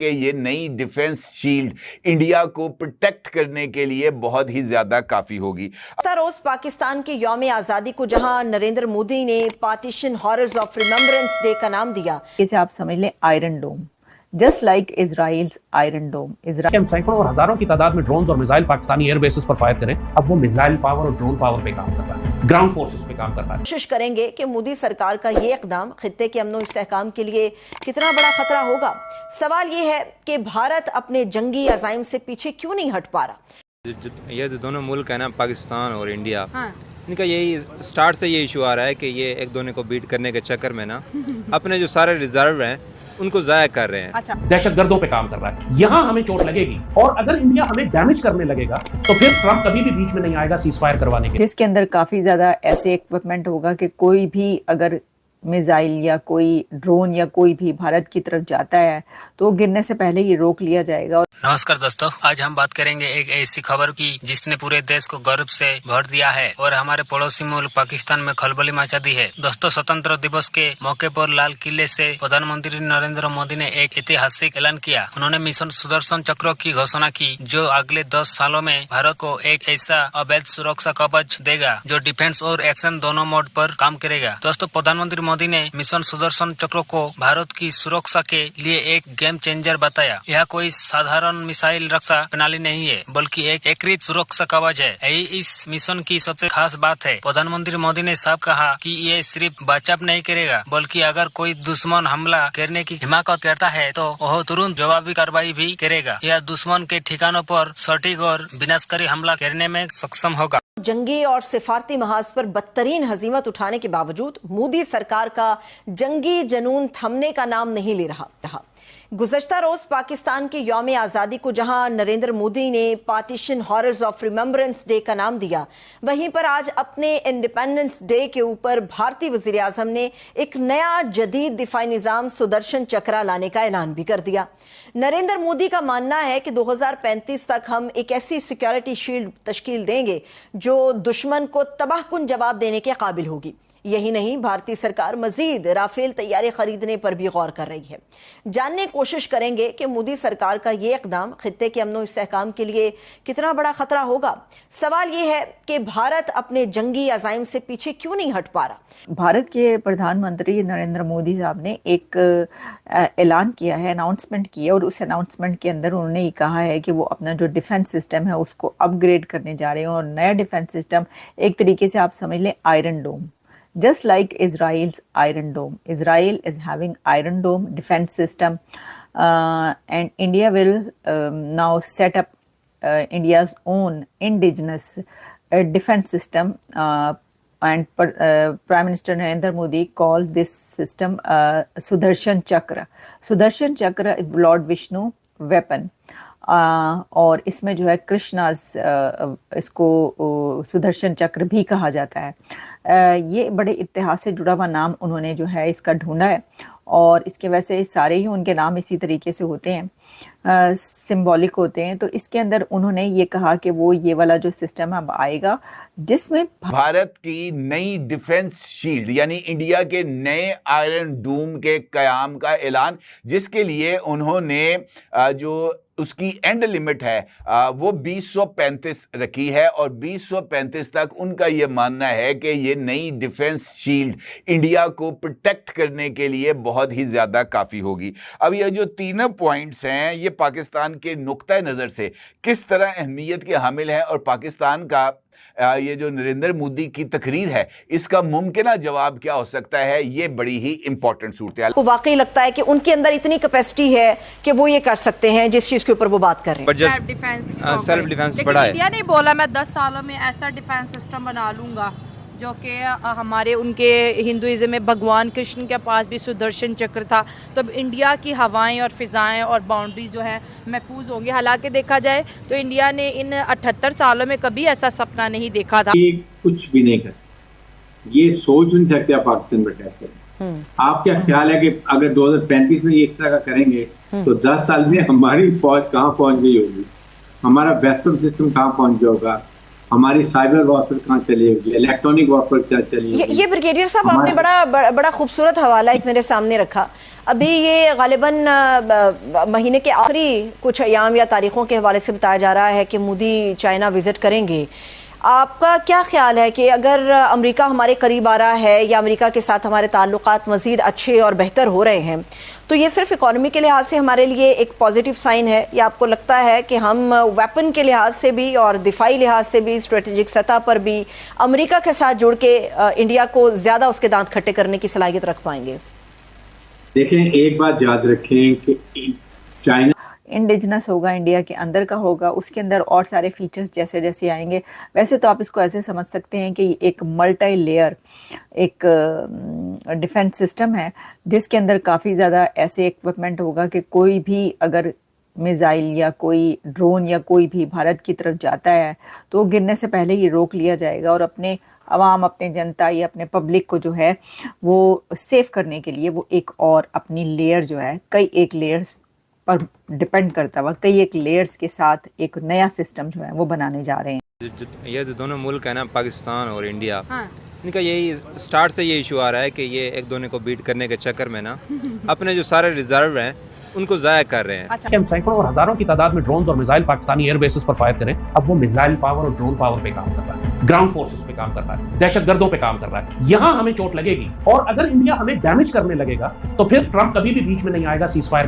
कि ये नई डिफेंस शील्ड इंडिया को प्रोटेक्ट करने के लिए बहुत ही ज्यादा काफी होगी। रोज पाकिस्तान के यौम आजादी को जहां नरेंद्र मोदी ने partition horrors of remembrance day का नाम दिया, इसे आप समझ लें आयरन डोम, जस्ट लाइक इजराइल्स आयरन डोम। हम सैकड़ों और हजारों की तादाद में ड्रोन और मिसाइल पाकिस्तानी एयर बेसिस पर फायर करें, अब वो मिसाइल पावर और ड्रोन पावर पे काम कर रहा है, ग्राउंड फोर्सेस पे काम कर रहा है। कोशिश करेंगे कि मोदी सरकार का ये इकदाम खित्ते के अमन इस्तेहकाम के लिए कितना बड़ा खतरा होगा। सवाल ये है कि भारत अपने जंगी अज़ाइम से पीछे क्यों नहीं हट पा रहा। ये जो दोनों मुल्क है ना, पाकिस्तान और इंडिया, इनका यही स्टार्ट से ये इशू आ रहा है कि ये एक दोनों को बीट करने के चक्कर में ना अपने जो सारे रिजर्व हैं उनको जाया कर रहे हैं। अच्छा, दहशतगर्दों पे काम कर रहा है। यहाँ हमें चोट लगेगी और अगर इंडिया हमें डैमेज करने लगेगा तो फिर ट्रंप कभी भी बीच में नहीं आएगा सीज फायर करवाने के। जिसके अंदर काफी ज्यादा ऐसे इक्विपमेंट होगा कि कोई भी अगर मिसाइल या कोई ड्रोन या कोई भी भारत की तरफ जाता है तो गिरने से पहले ही रोक लिया जाएगा। नमस्कार दोस्तों, आज हम बात करेंगे एक ऐसी खबर की जिसने पूरे देश को गर्व से भर दिया है और हमारे पड़ोसी मुल्क पाकिस्तान में खलबली मचा दी है। दोस्तों, स्वतंत्र दिवस के मौके पर लाल किले से प्रधानमंत्री नरेंद्र मोदी ने एक ऐतिहासिक ऐलान किया। उन्होंने मिशन सुदर्शन चक्र की घोषणा की जो अगले 10 सालों में भारत को एक ऐसा अवैध सुरक्षा कवच देगा जो डिफेंस और एक्शन दोनों मोड पर काम करेगा। दोस्तों, प्रधानमंत्री मोदी ने मिशन सुदर्शन चक्र को भारत की सुरक्षा के लिए एक गेम चेंजर बताया। यह कोई साधारण मिसाइल रक्षा प्रणाली नहीं है बल्कि एक एकीकृत सुरक्षा कवच है। यही इस मिशन की सबसे खास बात है। प्रधानमंत्री मोदी ने साफ कहा कि ये सिर्फ बचाव नहीं करेगा बल्कि अगर कोई दुश्मन हमला करने की हिम्मत करता है तो वह तुरंत जवाबी कार्रवाई भी करेगा। यह दुश्मन के ठिकानों पर सटीक और विनाशकारी हमला करने में सक्षम होगा। जंगी और सिफारती महाज पर बदतरीन हजीमत उठाने के बावजूद मोदी सरकार का जंगी जनून थमने का नाम नहीं ले रहा। गुज़श्ता रोज पाकिस्तान के यौम आज़ादी को जहां नरेंद्र मोदी ने partition horrors of remembrance day का नाम दिया, वहीं पर आज अपने इंडिपेंडेंस डे के ऊपर भारतीय वज़ीर आज़म ने एक नया जदीद दिफाई निज़ाम सुदर्शन चक्र लाने का ऐलान भी कर दिया। नरेंद्र मोदी का मानना है कि 2035 तक हम एक ऐसी सिक्योरिटी शील्ड तश्कील देंगे जो दुश्मन को तबाहकुन जवाब देने के काबिल होगी। यही नहीं, भारतीय सरकार मजीद राफेल तैयारे खरीदने पर भी गौर कर रही है। जानने की कोशिश करेंगे कि मोदी सरकार का ये इकदाम खित्ते के अमन इस्तेहकाम के लिए कितना बड़ा खतरा होगा। सवाल ये है कि भारत अपने जंगी अज़ाइम से पीछे क्यों नहीं हट पा रहा। भारत के प्रधानमंत्री नरेंद्र मोदी साहब ने एक ऐलान किया है, अनाउंसमेंट की है और उस अनाउंसमेंट के अंदर उन्होंने ये कहा है कि वो अपना जो डिफेंस सिस्टम है उसको अपग्रेड करने जा रहे हैं और नया डिफेंस सिस्टम एक तरीके से आप समझ लें iron dome, just like Israel's Iron Dome. Israel is having Iron Dome defense system and India will now set up India's own indigenous defense system and Prime Minister Narendra Modi called this system Sudarshan Chakra. Sudarshan Chakra is Lord Vishnu weapon. और इसमें जो है कृष्णाज इसको सुदर्शन चक्र भी कहा जाता है। ये बड़े इतिहास से जुड़ा हुआ नाम उन्होंने जो है इसका ढूंढा है और इसके वैसे सारे ही उनके नाम इसी तरीके से होते हैं, सिंबॉलिक होते हैं। तो इसके अंदर उन्होंने ये कहा कि वो ये वाला जो सिस्टम अब आएगा जिसमें भारत की नई डिफेंस शील्ड यानी इंडिया के नए आयरन डोम के कयाम का ऐलान, जिसके लिए उन्होंने जो उसकी एंड लिमिट है वो 2035 रखी है और 2035 तक उनका ये मानना है कि ये नई डिफेंस शील्ड इंडिया को प्रोटेक्ट करने के लिए बहुत ही ज़्यादा काफ़ी होगी। अब ये जो तीनों पॉइंट्स हैं ये पाकिस्तान के नुक्ता नज़र से किस तरह अहमियत के हामिल हैं और पाकिस्तान का ये जो नरेंद्र मोदी की तकरीर है इसका मुमकिन जवाब क्या हो सकता है, ये बड़ी ही इंपॉर्टेंट सूरत को वाकई लगता है कि उनके अंदर इतनी कैपेसिटी है कि वो ये कर सकते हैं जिस चीज के ऊपर वो बात कर रहे हैं। सेल्फ डिफेंस बड़ा है। इंडिया ने बोला मैं 10 सालों में ऐसा डिफेंस सिस्टम बना लूंगा जो कि हमारे उनके हिंदुइज्म में भगवान कृष्ण के पास भी सुदर्शन चक्र था। तो अब इंडिया की हवाएं और फ़िज़ाएं और बाउंड्री जो है महफूज होंगी। हालांकि देखा जाए तो इंडिया ने इन 78 सालों में कभी ऐसा सपना नहीं देखा था। ये कुछ भी नहीं कर सकते, ये सोच नहीं सकते आप पाकिस्तान पर अटैक करें। आप क्या ख्याल है कि अगर 2035 में ये इस तरह का करेंगे तो 10 साल में हमारी फौज कहाँ पहुँच गई होगी, हमारा वेस्टर्न सिस्टम कहाँ पहुँच गया होगा, हमारी साइबर वॉरफेयर कहाँ चली होगी, इलेक्ट्रॉनिक वॉरफेयर चली होगी। ये ब्रिगेडियर साहब आपने बड़ा खूबसूरत हवाला एक मेरे सामने रखा। अभी ये गालिबन महीने के आखिरी कुछ अयाम या तारीखों के हवाले से बताया जा रहा है कि मोदी चाइना विजिट करेंगे। आपका क्या ख्याल है कि अगर अमेरिका हमारे करीब आ रहा है या अमेरिका के साथ हमारे ताल्लुकात मज़ीद अच्छे और बेहतर हो रहे हैं, तो ये सिर्फ इकॉनमी के लिहाज से हमारे लिए एक पॉजिटिव साइन है, या आपको लगता है कि हम वेपन के लिहाज से भी और दिफाई लिहाज से भी, स्ट्रेटेजिक सतह पर भी अमेरिका के साथ जुड़ के इंडिया को ज़्यादा उसके दांत खट्टे करने की सलाहियत रख पाएंगे? देखें, एक बात याद रखें कि चाइना इंडिजिनस होगा, इंडिया के अंदर का होगा, उसके अंदर और सारे फीचर्स जैसे जैसे आएंगे। वैसे तो आप इसको ऐसे समझ सकते हैं कि एक मल्टी लेयर एक डिफेंस सिस्टम है जिसके अंदर काफ़ी ज़्यादा ऐसे इक्विपमेंट होगा कि कोई भी अगर मिसाइल या कोई ड्रोन या कोई भी भारत की तरफ जाता है तो वो गिरने से पहले ही रोक लिया जाएगा और अपने आवाम, अपने जनता या अपने पब्लिक को जो है वो सेव करने के लिए वो एक और अपनी लेयर जो है, कई एक लेयर्स पर डिपेंड करता हुआ, कई एक लेयर्स के साथ एक नया सिस्टम जो है वो बनाने जा रहे हैं। ये जो दोनों मुल्क है ना, पाकिस्तान और इंडिया, इनका यही स्टार्ट से ये इशू आ रहा है कि ये एक दूसरे को बीट करने के चक्कर में ना अपने जो सारे रिजर्व हैं उनको ज़ाया कर रहे हैं। अच्छा, हम सैकड़ों और हजारों की तादाद में ड्रोन और मिसाइल पाकिस्तानी एयर बेसिस पर फायर करें, अब वो मिसाइल पावर और ड्रोन पावर पे काम कर रहा है, ग्राउंड फोर्सेस पे काम कर रहा है, दहशतगर्दों पे काम कर रहा है। यहाँ हमें चोट लगेगी और अगर इंडिया हमें डैमेज करने लगेगा तो फिर ट्रंप कभी भी बीच में नहीं आएगा सीज फायर